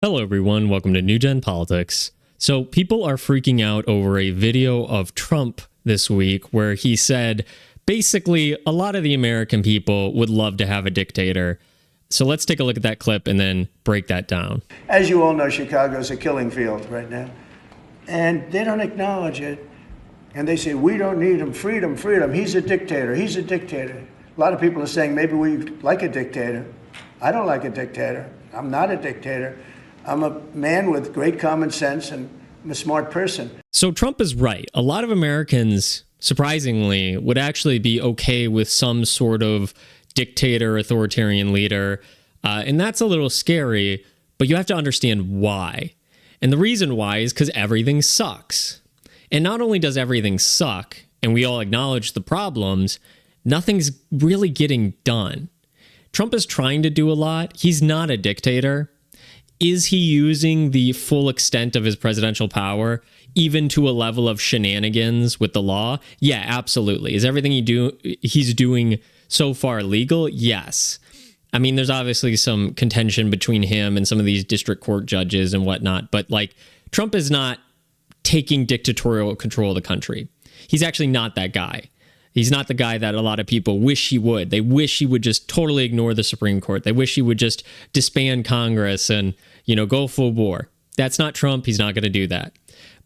Hello, everyone. Welcome to New Gen Politics. So, people are freaking out over a video of Trump this week where he said basically a lot of the American people would love to have a dictator. So, let's take a look at that clip and then break that down. As you all know, Chicago's a killing field right now. And they don't acknowledge it. And they say, we don't need him. Freedom, freedom. He's a dictator. He's a dictator. A lot of people are saying maybe we like a dictator. I don't like a dictator. I'm not a dictator. I'm a man with great common sense and I'm a smart person. So Trump is right. A lot of Americans, surprisingly, would actually be okay with some sort of dictator, authoritarian leader. And that's a little scary, but you have to understand why. And the reason why is because everything sucks. And not only does everything suck, and we all acknowledge the problems, nothing's really getting done. Trump is trying to do a lot. He's not a dictator. Is he using the full extent of his presidential power, even to a level of shenanigans with the law? Yeah, absolutely. Is everything he's doing so far legal? Yes. I mean, there's obviously some contention between him and some of these district court judges and whatnot, but like Trump is not taking dictatorial control of the country. He's actually not that guy. He's not the guy that a lot of people wish he would. They wish he would just totally ignore the Supreme Court. They wish he would just disband Congress and, go full bore. That's not Trump. He's not going to do that.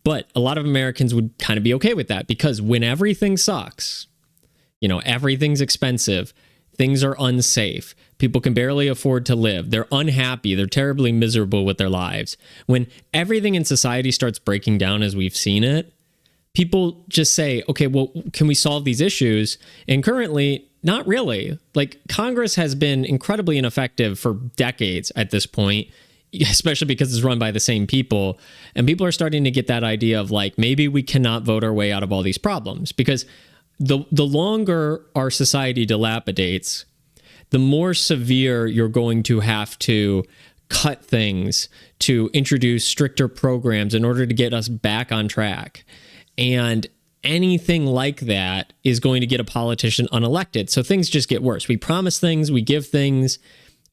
But a lot of Americans would kind of be okay with that because when everything sucks, everything's expensive, things are unsafe, people can barely afford to live, they're unhappy, they're terribly miserable with their lives. When everything in society starts breaking down as we've seen it, people just say, okay, well, can we solve these issues? And currently, not really. Like, Congress has been incredibly ineffective for decades at this point, especially because it's run by the same people. And people are starting to get that idea of like, maybe we cannot vote our way out of all these problems. Because the longer our society dilapidates, the more severe you're going to have to cut things to introduce stricter programs in order to get us back on track. And anything like that is going to get a politician unelected. So things just get worse. We promise things, we give things,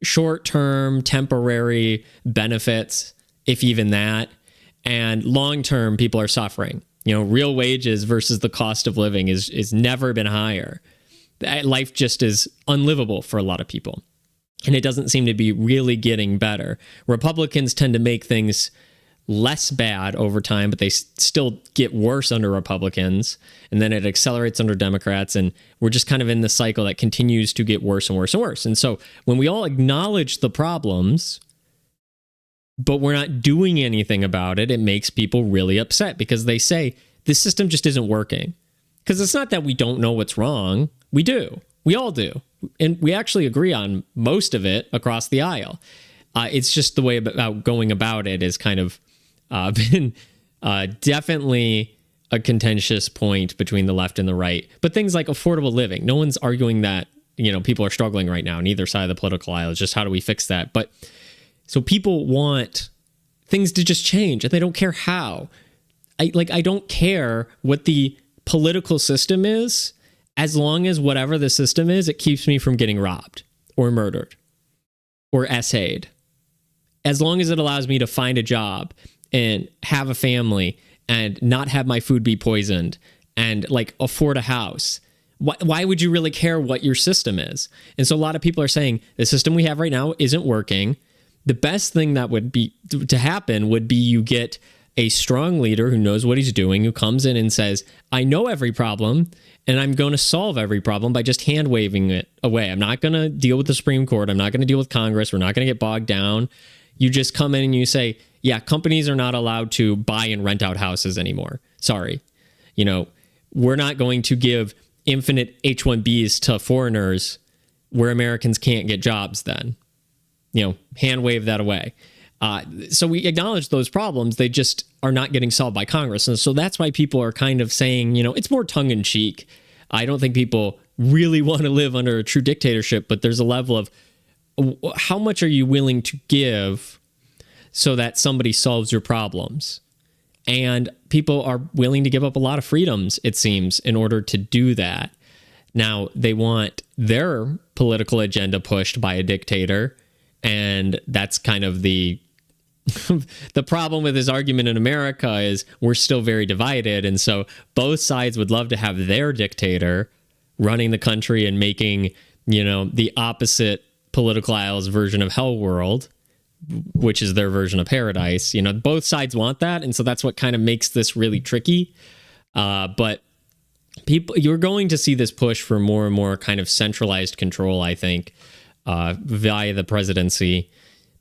short-term, temporary benefits, if even that. And long-term, people are suffering. Real wages versus the cost of living is never been higher. Life just is unlivable for a lot of people. And it doesn't seem to be really getting better. Republicans tend to make things less bad over time, but they still get worse under Republicans, and then it accelerates under Democrats, and we're just kind of in the cycle that continues to get worse and worse and worse. And so when we all acknowledge the problems, but we're not doing anything about it, it makes people really upset because they say, this system just isn't working. Because it's not that we don't know what's wrong. We do. We all do. And we actually agree on most of it across the aisle. It's just the way about going about it is kind of been definitely a contentious point between the left and the right. But things like affordable living, no one's arguing that, people are struggling right now on either side of the political aisle. It's just how do we fix that? But so people want things to just change and they don't care how. I don't care what the political system is, as long as whatever the system is, it keeps me from getting robbed or murdered or essayed. As long as it allows me to find a job and have a family and not have my food be poisoned and afford a house. Why would you really care what your system is? And so a lot of people are saying the system we have right now isn't working. The best thing that would be to happen would be you get a strong leader who knows what he's doing, who comes in and says, I know every problem and I'm going to solve every problem by just hand waving it away. I'm not going to deal with the Supreme Court. I'm not going to deal with Congress. We're not going to get bogged down. You just come in and you say, yeah, companies are not allowed to buy and rent out houses anymore. Sorry. We're not going to give infinite H-1Bs to foreigners where Americans can't get jobs then. Hand wave that away. So we acknowledge those problems. They just are not getting solved by Congress. And so that's why people are kind of saying, it's more tongue in cheek. I don't think people really want to live under a true dictatorship, but there's a level of how much are you willing to give so that somebody solves your problems? And people are willing to give up a lot of freedoms, it seems, in order to do that. Now, they want their political agenda pushed by a dictator, and that's kind of the the problem with his argument in America is we're still very divided. And so both sides would love to have their dictator running the country and making, the opposite political aisle's version of hell world, which is their version of paradise. Both sides want that. And so that's what kind of makes this really tricky. But you're going to see this push for more and more kind of centralized control, I think, via the presidency,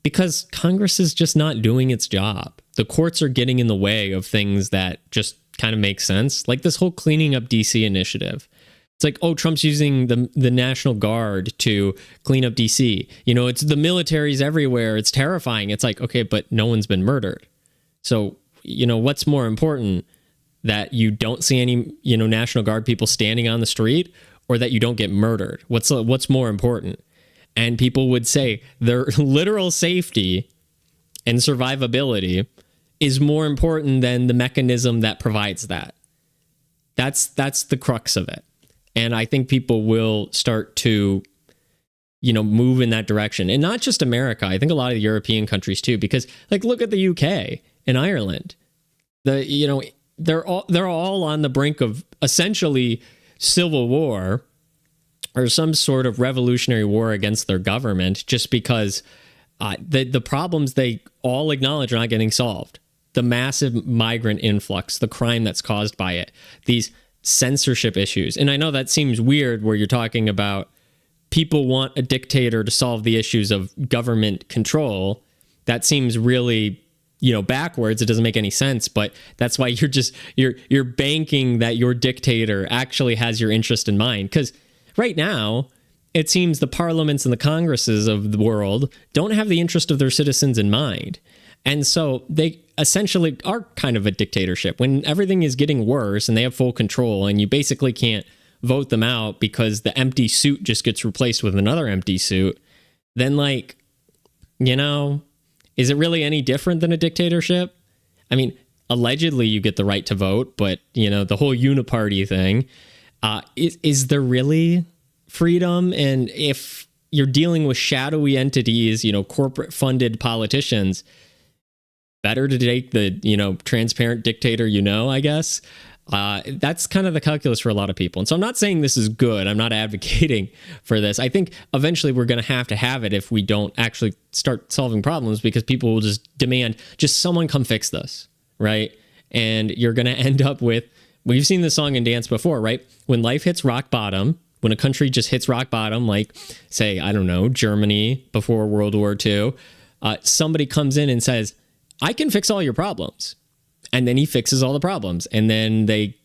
because Congress is just not doing its job. The courts are getting in the way of things that just kind of make sense. Like this whole cleaning up DC initiative. It's like, oh, Trump's using the National Guard to clean up DC. It's the military's everywhere. It's terrifying. It's like, okay, but no one's been murdered. So, what's more important? That you don't see any, National Guard people standing on the street, or that you don't get murdered? What's more important? And people would say their literal safety and survivability is more important than the mechanism that provides that. That's the crux of it. And I think people will start to, move in that direction. And not just America. I think a lot of the European countries too, because look at the UK and Ireland. They're all on the brink of essentially civil war or some sort of revolutionary war against their government, just because the problems they all acknowledge are not getting solved. The massive migrant influx, the crime that's caused by it, these censorship issues. And I know that seems weird where you're talking about people want a dictator to solve the issues of government control. That seems really backwards. It doesn't make any sense, but that's why you're banking that your dictator actually has your interest in mind. Because right now, it seems the parliaments and the congresses of the world don't have the interest of their citizens in mind. And so they essentially are kind of a dictatorship when everything is getting worse and they have full control, and you basically can't vote them out because the empty suit just gets replaced with another empty suit. Then is it really any different than a dictatorship? I mean, allegedly you get the right to vote, but the whole uniparty thing, is there really freedom? And if you're dealing with shadowy entities, corporate funded politicians, better to take the, transparent dictator, I guess. That's kind of the calculus for a lot of people. And so I'm not saying this is good. I'm not advocating for this. I think eventually we're going to have it if we don't actually start solving problems, because people will just demand just someone come fix this, right? And you're going to end up with, we've seen this song and dance before, right? When life hits rock bottom, when a country just hits rock bottom, like say, I don't know, Germany before World War II, somebody comes in and says, I can fix all your problems. And then he fixes all the problems. And then they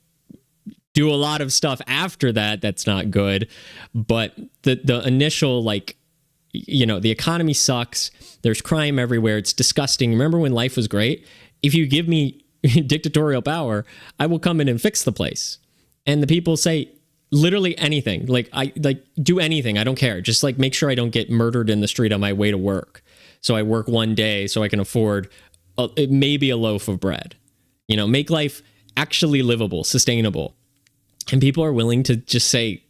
do a lot of stuff after that that's not good. But the initial, the economy sucks. There's crime everywhere. It's disgusting. Remember when life was great? If you give me dictatorial power, I will come in and fix the place. And the people say literally anything. Do anything. I don't care. Just make sure I don't get murdered in the street on my way to work. So I work one day so I can afford maybe a loaf of bread. Make life actually livable, sustainable. And people are willing to just say,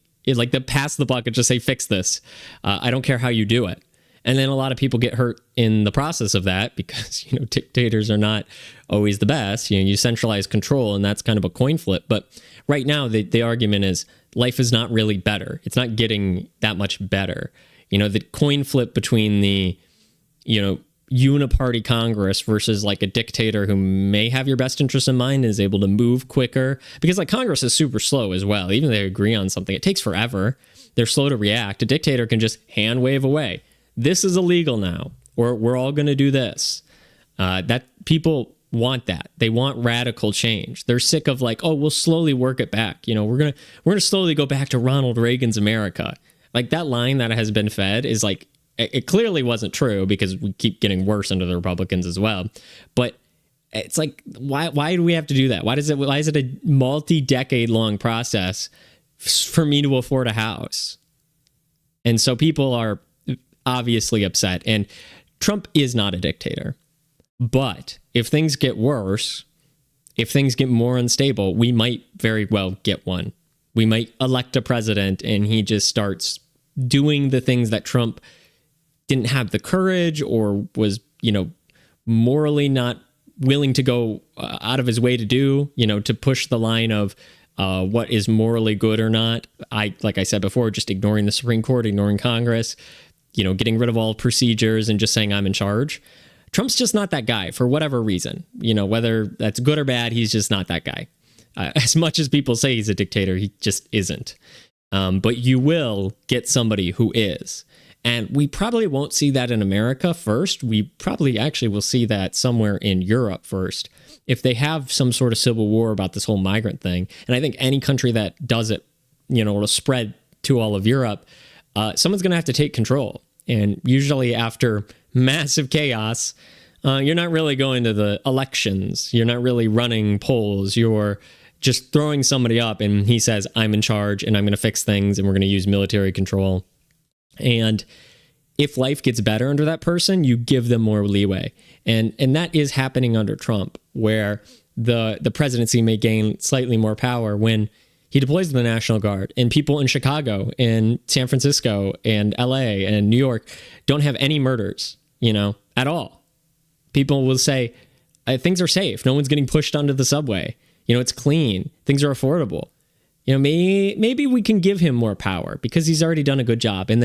pass the buck and just say, fix this. I don't care how you do it. And then a lot of people get hurt in the process of that because, dictators are not always the best. You centralize control, and that's kind of a coin flip. But right now, the argument is life is not really better. It's not getting that much better. The coin flip between the, uniparty Congress versus a dictator who may have your best interest in mind, is able to move quicker, because Congress is super slow as well. Even if they agree on something, it takes forever. They're slow to react. A dictator can just hand wave away. This is illegal now, or we're all going to do this. That people want that. They want radical change. They're sick of we'll slowly work it back. We're gonna slowly go back to Ronald Reagan's America. That line that has been fed is it clearly wasn't true, because we keep getting worse under the Republicans as well. But it's why do we have to do that? Why is it a multi-decade long process for me to afford a house? And so people are obviously upset. And Trump is not a dictator. But if things get worse, if things get more unstable, we might very well get one. We might elect a president and he just starts doing the things that Trump didn't have the courage or was, morally not willing to go out of his way to do, to push the line of what is morally good or not. Like I said before, just ignoring the Supreme Court, ignoring Congress, getting rid of all procedures and just saying I'm in charge. Trump's just not that guy for whatever reason, whether that's good or bad, he's just not that guy. As much as people say he's a dictator, he just isn't. But you will get somebody who is. And we probably won't see that in America first. We probably actually will see that somewhere in Europe first. If they have some sort of civil war about this whole migrant thing, and I think any country that does it, will spread to all of Europe, someone's going to have to take control. And usually after massive chaos, you're not really going to the elections. You're not really running polls. You're just throwing somebody up and he says, I'm in charge and I'm going to fix things and we're going to use military control. And if life gets better under that person, you give them more leeway. And that is happening under Trump, where the presidency may gain slightly more power when he deploys the National Guard, and people in Chicago and San Francisco and LA and New York don't have any murders, at all. People will say, things are safe. No one's getting pushed onto the subway. It's clean. Things are affordable. Maybe we can give him more power because he's already done a good job. And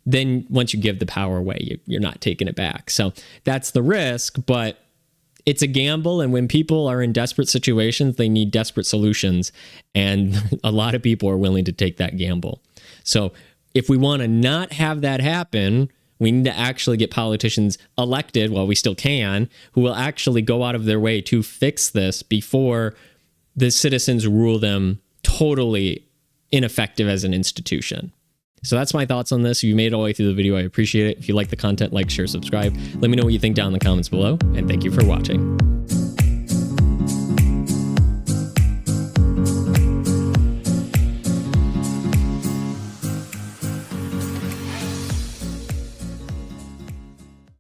then once you give the power away, you're not taking it back. So that's the risk, but it's a gamble. And when people are in desperate situations, they need desperate solutions. And a lot of people are willing to take that gamble. So if we want to not have that happen, we need to actually get politicians elected, while we still can, who will actually go out of their way to fix this before the citizens rule them totally ineffective as an institution. So that's my thoughts on this. If you made it all the way through the video, I appreciate it. If you like the content, like, share, subscribe. Let me know what you think down in the comments below, and thank you for watching.